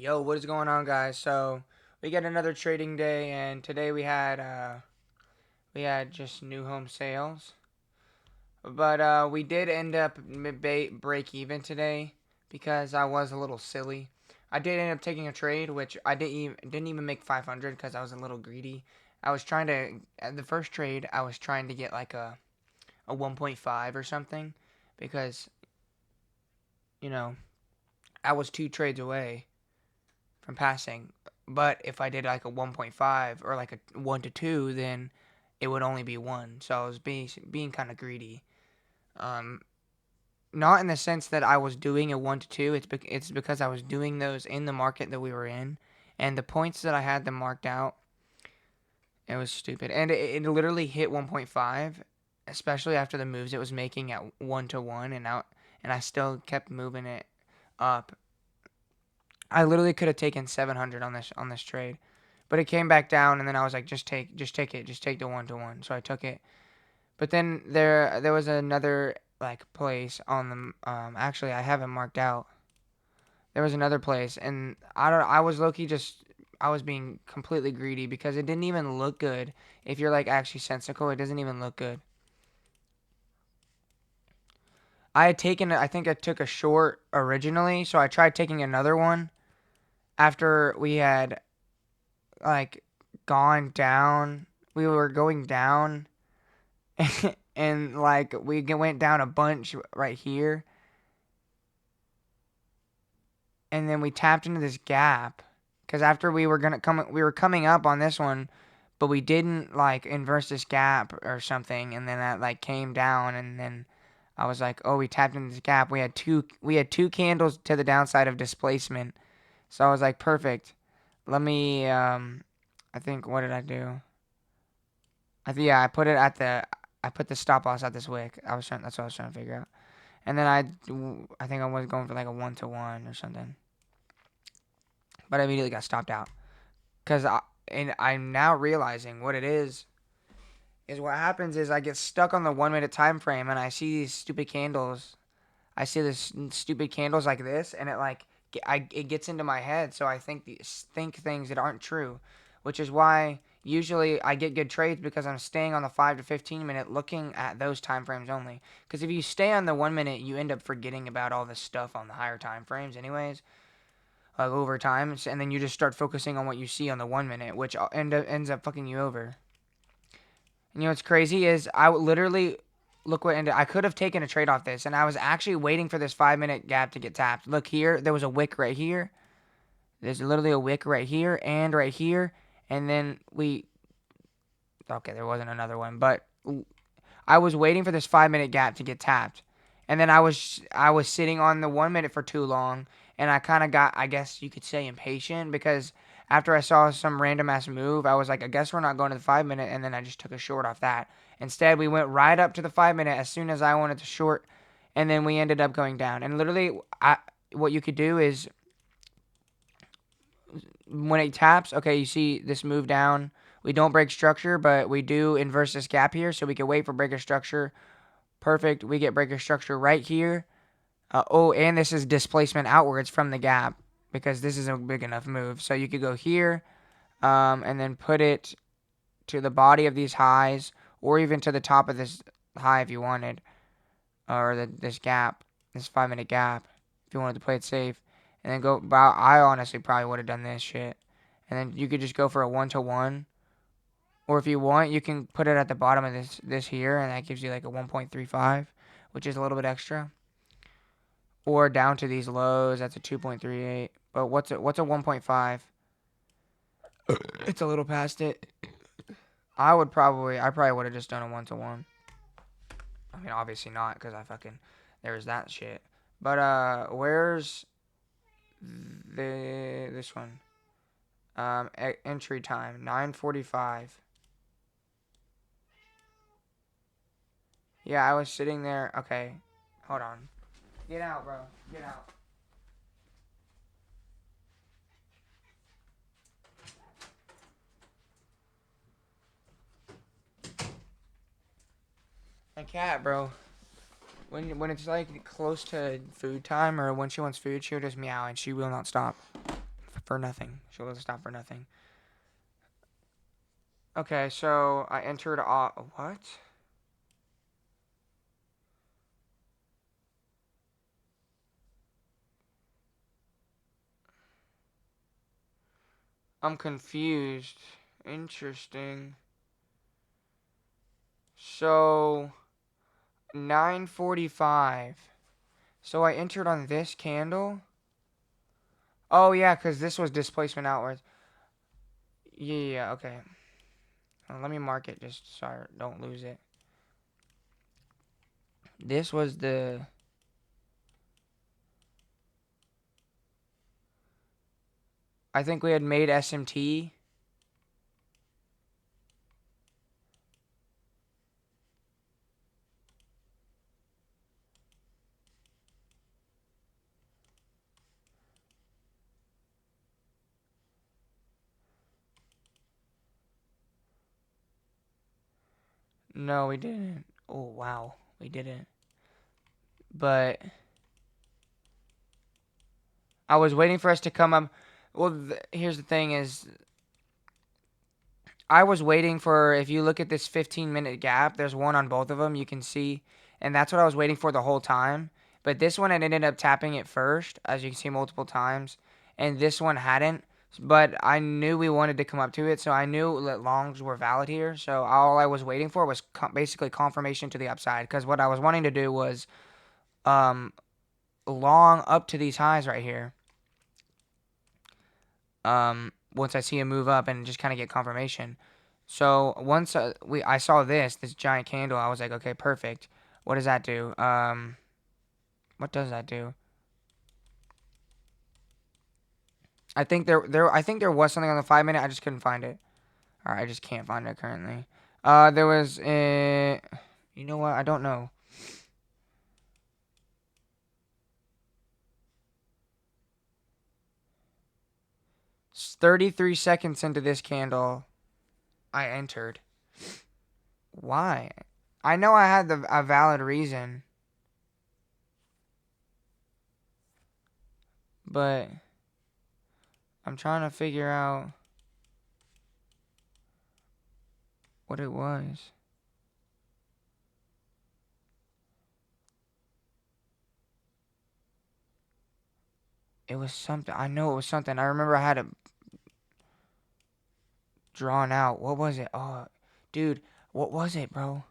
Yo, what is going on, guys? So we got another trading day, and today we had just new home sales, but we did end up break even today because I was a little silly. I did end up taking a trade, which I didn't even make 500 because I was a little greedy. I was trying to at the first trade I was trying to get like a 1.5 or something because you know I was two trades away from passing. But if I did like a 1.5 or like a 1 to 2, then it would only be 1. So I was being kind of greedy. Um, Not in the sense that I was doing a 1 to 2. It's because I was doing those in the market that we were in, and the points that I had them marked out, it was stupid. And it literally hit 1.5, especially after the moves it was making at 1 to 1, and I still kept moving it up. I literally could have taken 700 on this trade, but it came back down, and then I was like, just take it, just take the 1 to 1. So I took it. But then there was another like place on the actually I have it marked out. There was another place, and I was low key just I was being completely greedy because it didn't even look good. If you're like actually sensical, it doesn't even look good. I think I took a short originally, so I tried taking another one after we had like gone down. We were going down, and like went down a bunch right here, and then we tapped into this gap because after we were coming up on this one, but we didn't like inverse this gap or something, and then that like came down, and then I was like, oh, we tapped into this gap. We had two candles to the downside of displacement, so I was like, perfect. Let me I think what did I do? Yeah, I put the stop loss at this wick. That's what I was trying to figure out. And then I think I was going for like a 1 to 1 or something. But I immediately got stopped out cuz and I'm now realizing what it is what happens is I get stuck on the 1 minute time frame, and I see these stupid candles. I see this stupid candles like this, and it gets into my head, so I think things that aren't true, which is why usually I get good trades because I'm staying on the 5 to 15 minute looking at those time frames only. Because if you stay on the 1 minute, you end up forgetting about all this stuff on the higher time frames, anyways, over time, and then you just start focusing on what you see on the 1 minute, which ends up fucking you over. And you know what's crazy is I literally look what ended. I could have taken a trade off this, and I was actually waiting for this 5 minute gap to get tapped. Look here, there was a wick right here. There's literally a wick right here and right here, and then we. Okay, there wasn't another one, but I was waiting for this 5 minute gap to get tapped, and then I was sitting on the 1 minute for too long, and I kind of got, I guess you could say, impatient because after I saw some random ass move, I was like, I guess we're not going to the 5 minute, and then I just took a short off that. Instead, we went right up to the 5 minute as soon as I wanted to short, and then we ended up going down. And literally, what you could do is when it taps, okay, you see this move down. We don't break structure, but we do inverse this gap here, so we can wait for breaker structure. Perfect. We get breaker structure right here. And this is displacement outwards from the gap because this is a big enough move. So you could go here and then put it to the body of these highs or even to the top of this high if you wanted, or this gap, this 5 minute gap if you wanted to play it safe. And then go. I honestly probably would have done this shit. And then you could just go for a 1 to 1. Or if you want, you can put it at the bottom of this here, and that gives you like a 1.35, which is a little bit extra. Or down to these lows, that's a 2.38. But what's a 1.5? It's a little past it. I probably would have just done a 1 to 1. I mean, obviously not because there's that shit. But where's this one? Entry time 9:45. Yeah, I was sitting there. Okay, hold on. Get out, bro. Get out. My cat, bro. When it's like close to food time or when she wants food, she'll just meow and she will not stop. for nothing. She will stop for nothing. Okay, so I entered what? I'm confused. Interesting. So 9:45. So I entered on this candle. Oh yeah, because this was displacement outwards. Yeah, okay. Let me mark it just so I don't lose it. This was the... I think we had made SMT. No, we didn't. Oh, wow. We didn't. But I was waiting for us to come up. Well, here's the thing is, I was waiting for, if you look at this 15-minute gap, there's one on both of them, you can see. And that's what I was waiting for the whole time. But this one, I ended up tapping it first, as you can see multiple times. And this one hadn't. But I knew we wanted to come up to it, so I knew that longs were valid here. So all I was waiting for was basically confirmation to the upside. Because what I was wanting to do was long up to these highs right here. Once I see him move up and just kind of get confirmation. So once I saw this giant candle, I was like, okay, perfect. What does that do? What does that do? I think there was something on the 5-minute. I just couldn't find it. All right, I just can't find it currently. There was a... You know what? I don't know. It's 33 seconds into this candle, I entered. Why? I know I had a valid reason. But I'm trying to figure out what it was. It was something. I know it was something. I remember I had it drawn out. What was it? Oh, dude, what was it, bro?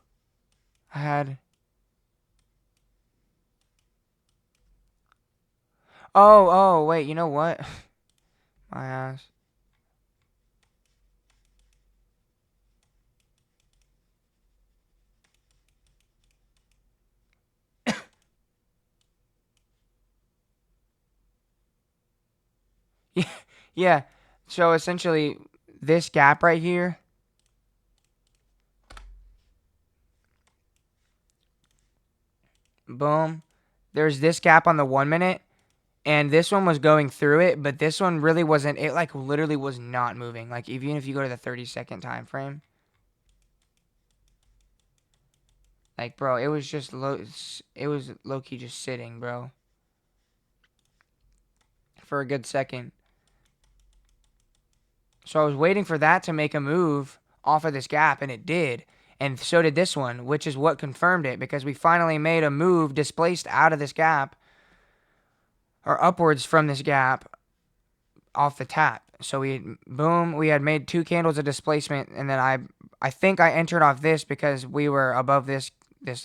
I had... Oh, wait, you know what? My ass. Yeah. So essentially, this gap right here. Boom. There's this gap on the 1 minute. And this one was going through it, but this one really wasn't. It like literally was not moving. Like even if you go to the 30-second time frame. Like, bro, it was just low. It was low key just sitting, bro, for a good second. So I was waiting for that to make a move off of this gap, and it did. And so did this one, which is what confirmed it, because we finally made a move displaced out of this gap, or upwards from this gap, off the tap. So boom, we had made 2 candles of displacement, and then I think I entered off this because we were above this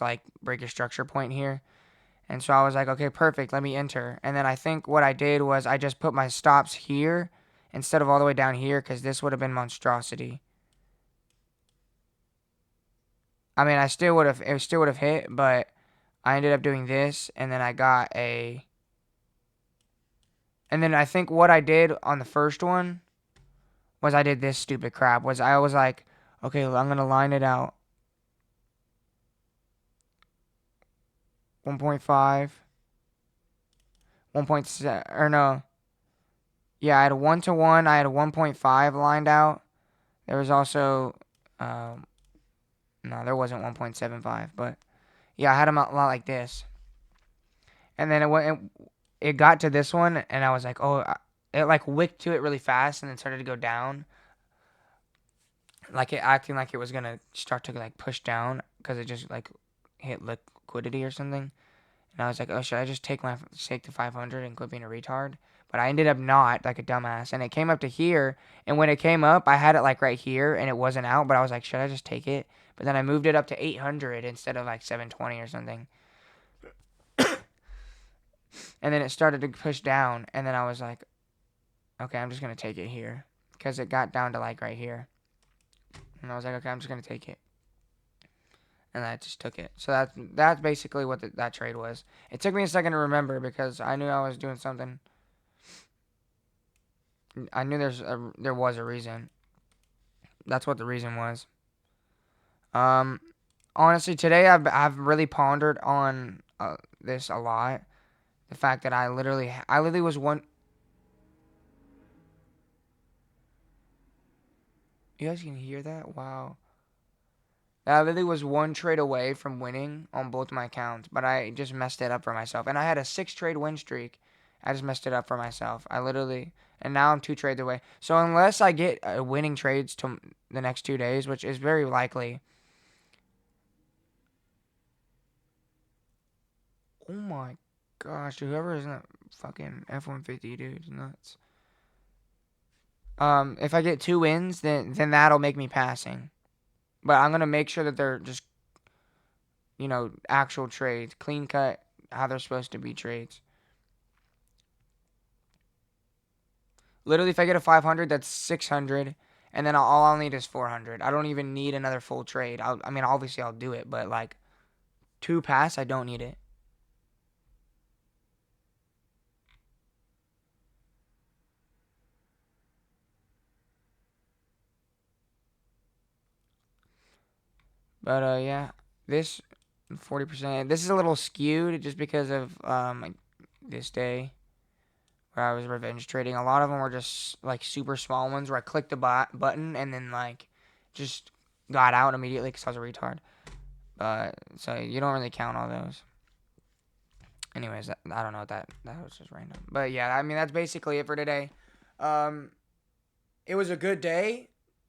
like breaker structure point here. And so I was like, okay, perfect, let me enter. And then I think what I did was I just put my stops here instead of all the way down here, because this would have been monstrosity. I mean, it still would have hit, but I ended up doing this, and then I got a... And then I think what I did on the first one was I did this stupid crap. I was like, okay, I'm going to line it out. 1.5. 1.7, or no. Yeah, I had a 1-to-1. I had a 1.5 lined out. There was also, no, there wasn't 1.75, but yeah, I had them a lot like this. And then it got to this one, and I was like, oh, it like wicked to it really fast and then started to go down, like it acting like it was gonna start to like push down because it just like hit liquidity or something. And I was like, oh, should I just take the 500 and quit being a retard? But I ended up not, like a dumbass. And it came up to here. And when it came up, I had it like right here and it wasn't out. But I was like, should I just take it? But then I moved it up to 800 instead of like 720 or something. And then it started to push down. And then I was like, okay, I'm just going to take it here. Because it got down to like right here. And I was like, okay, I'm just going to take it. And I just took it. So that's basically what that trade was. It took me a second to remember because I knew I was doing something. I knew there was a reason. That's what the reason was. Um, Honestly, today I've really pondered on this a lot. The fact that I literally was one. You guys can hear that? Wow. I literally was one trade away from winning on both my accounts, but I just messed it up for myself. And I had a 6 trade win streak. I just messed it up for myself. And now I'm 2 trades away. So unless I get winning trades to the next 2 days, which is very likely. Oh my gosh, whoever is in that fucking F-150, dude, is nuts. If I get 2 wins, then that'll make me passing. But I'm gonna make sure that they're just, actual trades, clean cut, how they're supposed to be trades. Literally, if I get a 500, that's 600, and then all I'll need is 400. I don't even need another full trade. I mean, obviously I'll do it, but like 2 pass, I don't need it. But yeah, this 40%. This is a little skewed just because of like, this day where I was revenge trading. A lot of them were just like super small ones where I clicked the button and then like just got out immediately because I was a retard. So you don't really count all those. Anyways, I don't know what that was just random. But yeah, I mean that's basically it for today. Um, it was a good day,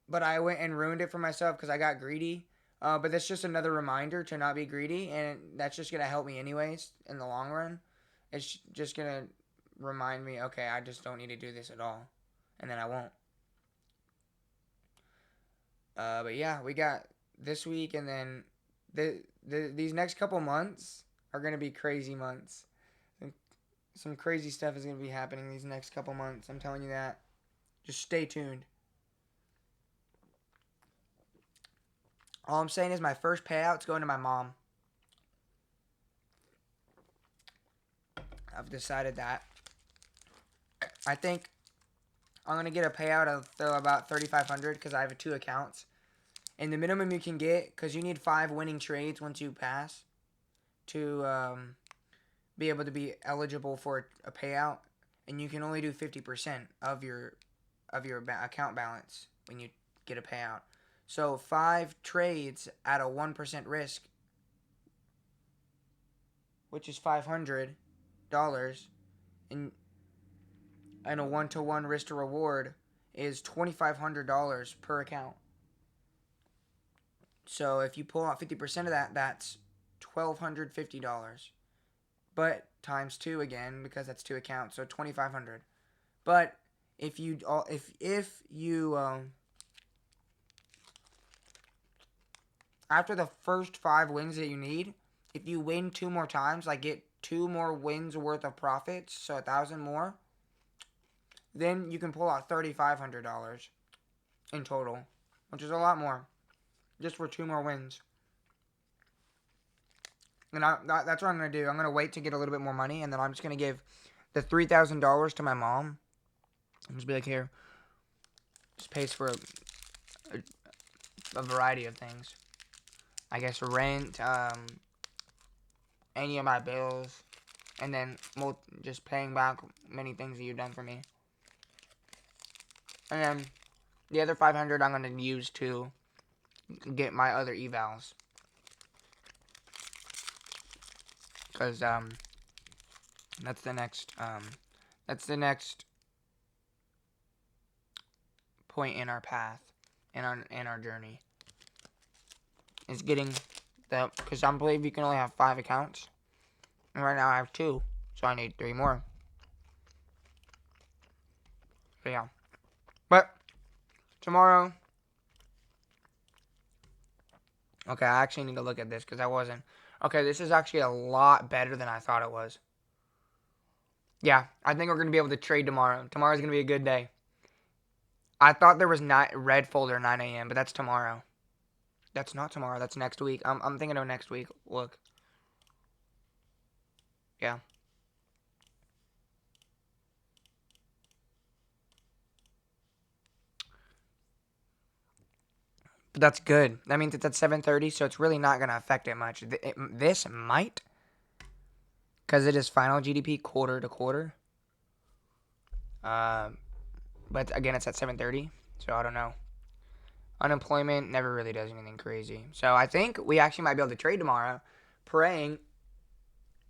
but I went and ruined it for myself because I got greedy. But that's just another reminder to not be greedy, and that's just gonna help me anyways in the long run. It's just gonna remind me, okay, I just don't need to do this at all, and then I won't. But yeah, we got this week, and then these next couple months are gonna be crazy months. Some crazy stuff is gonna be happening these next couple months. I'm telling you that. Just stay tuned. All I'm saying is my first payout's going to my mom. I've decided that. I think I'm gonna get a payout of about 3,500 because I have 2 accounts. And the minimum you can get, because you need 5 winning trades once you pass to be able to be eligible for a payout, and you can only do 50% of your account balance when you get a payout. So 5 trades at a 1% risk, which is $500, and a 1-to-1 risk to reward is $2,500 per account. So if you pull out 50% of that, that's $1,250. But times 2 again because that's 2 accounts, so 2,500. But if you after the first 5 wins that you need, if you win 2 more times, like get 2 more wins worth of profits, so 1,000 more, then you can pull out $3,500 in total, which is a lot more, just for 2 more wins. And that's what I'm going to do. I'm going to wait to get a little bit more money, and then I'm just going to give the $3,000 to my mom. I'm just be like, here, this pays for a variety of things. I guess rent, any of my bills, and then just paying back many things that you've done for me. And then the other 500 I'm going to use to get my other evals. Because that's the next point in our path, in our journey, is getting the, because I believe you can only have 5 accounts, and right now I have 2, so I need 3 more. So yeah, but tomorrow. Okay, I actually need to look at this because I wasn't. Okay, this is actually a lot better than I thought it was. Yeah, I think we're going to be able to trade tomorrow. Tomorrow's going to be a good day. I thought there was not red folder 9 a.m., but that's tomorrow. That's not tomorrow. That's next week. I'm thinking of next week. Look. Yeah. But that's good. That means it's at 7:30, so it's really not going to affect it much. This might, because it is final GDP quarter to quarter. But again, it's at 7:30, so I don't know. Unemployment never really does anything crazy. So I think we actually might be able to trade tomorrow, praying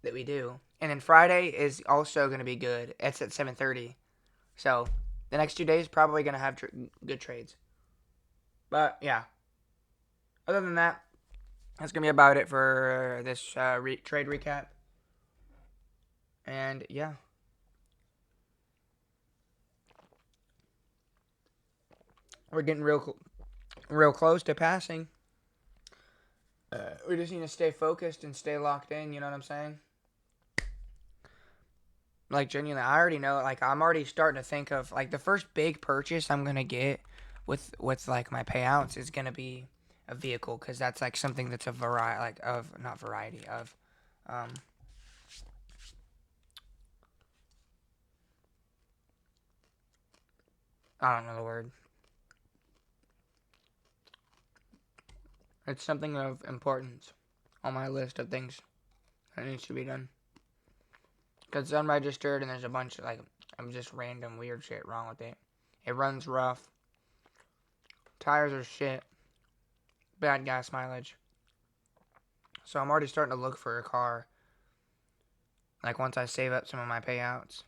that we do. And then Friday is also going to be good. It's at 7:30. So the next 2 days probably going to have good trades. But yeah. Other than that, that's going to be about it for this trade recap. And yeah. We're getting real close to passing. We just need to stay focused and stay locked in, you know what I'm saying? Like, genuinely, I already know, like, I'm already starting to think of, like, the first big purchase I'm going to get with like, my payouts is going to be a vehicle, because that's, like, something that's a variety, like, of, not variety, of, I don't know the word. It's something of importance on my list of things that needs to be done. Because it's unregistered, and there's a bunch of, like, just random weird shit wrong with it. It runs rough. Tires are shit. Bad gas mileage. So I'm already starting to look for a car. Like, once I save up some of my payouts.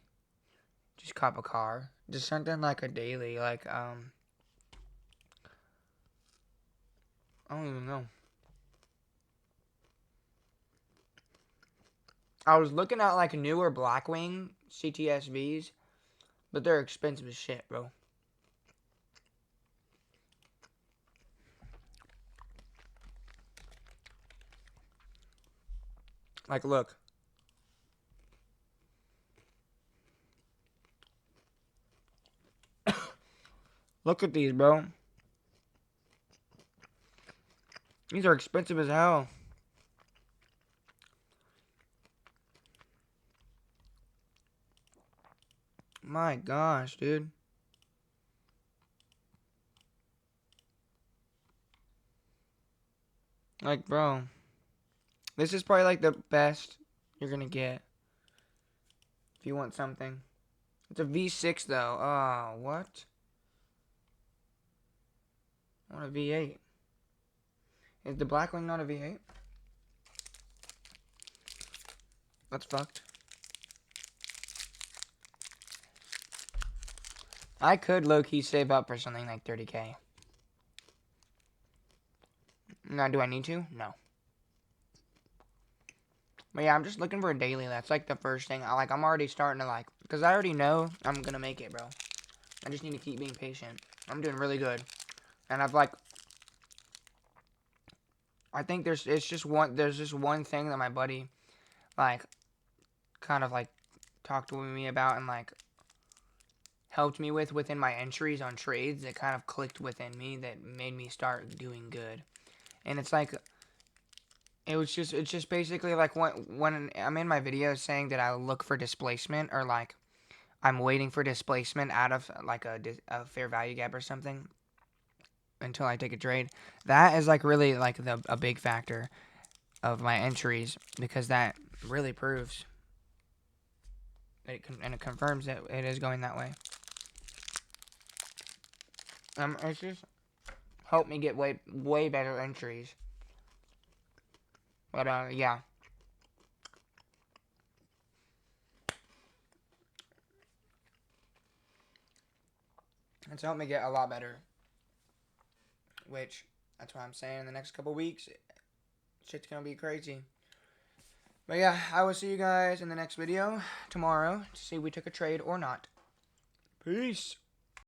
Just cop a car. Just something like a daily, like, I don't even know. I was looking at, like, newer Blackwing CTSVs, but they're expensive as shit, bro. Like, look. Look at these, bro. These are expensive as hell. My gosh, dude. Like, bro. This is probably, like, the best you're gonna get. If you want something. It's a V6, though. Oh, what? I want a V8. Is the Blackwing not a V8? That's fucked. I could low-key save up for something like 30K. Now, do I need to? No. But yeah, I'm just looking for a daily. That's like the first thing. I'm already starting to like, because I already know I'm gonna make it, bro. I just need to keep being patient. I'm doing really good, and I think there's just one thing that my buddy, like, kind of like talked to me about and like helped me with within my entries on trades that kind of clicked within me that made me start doing good. And it's like, it's just basically like when I'm in my videos saying that I look for displacement, or like I'm waiting for displacement out of like a fair value gap or something until I take a trade. That is like really like a big factor of my entries, because that really proves and it confirms that it is going that way. It's just helped me get way better entries. But yeah. It's helped me get a lot better. Which, that's why I'm saying in the next couple weeks, shit's gonna be crazy. But yeah, I will see you guys in the next video tomorrow to see if we took a trade or not. Peace.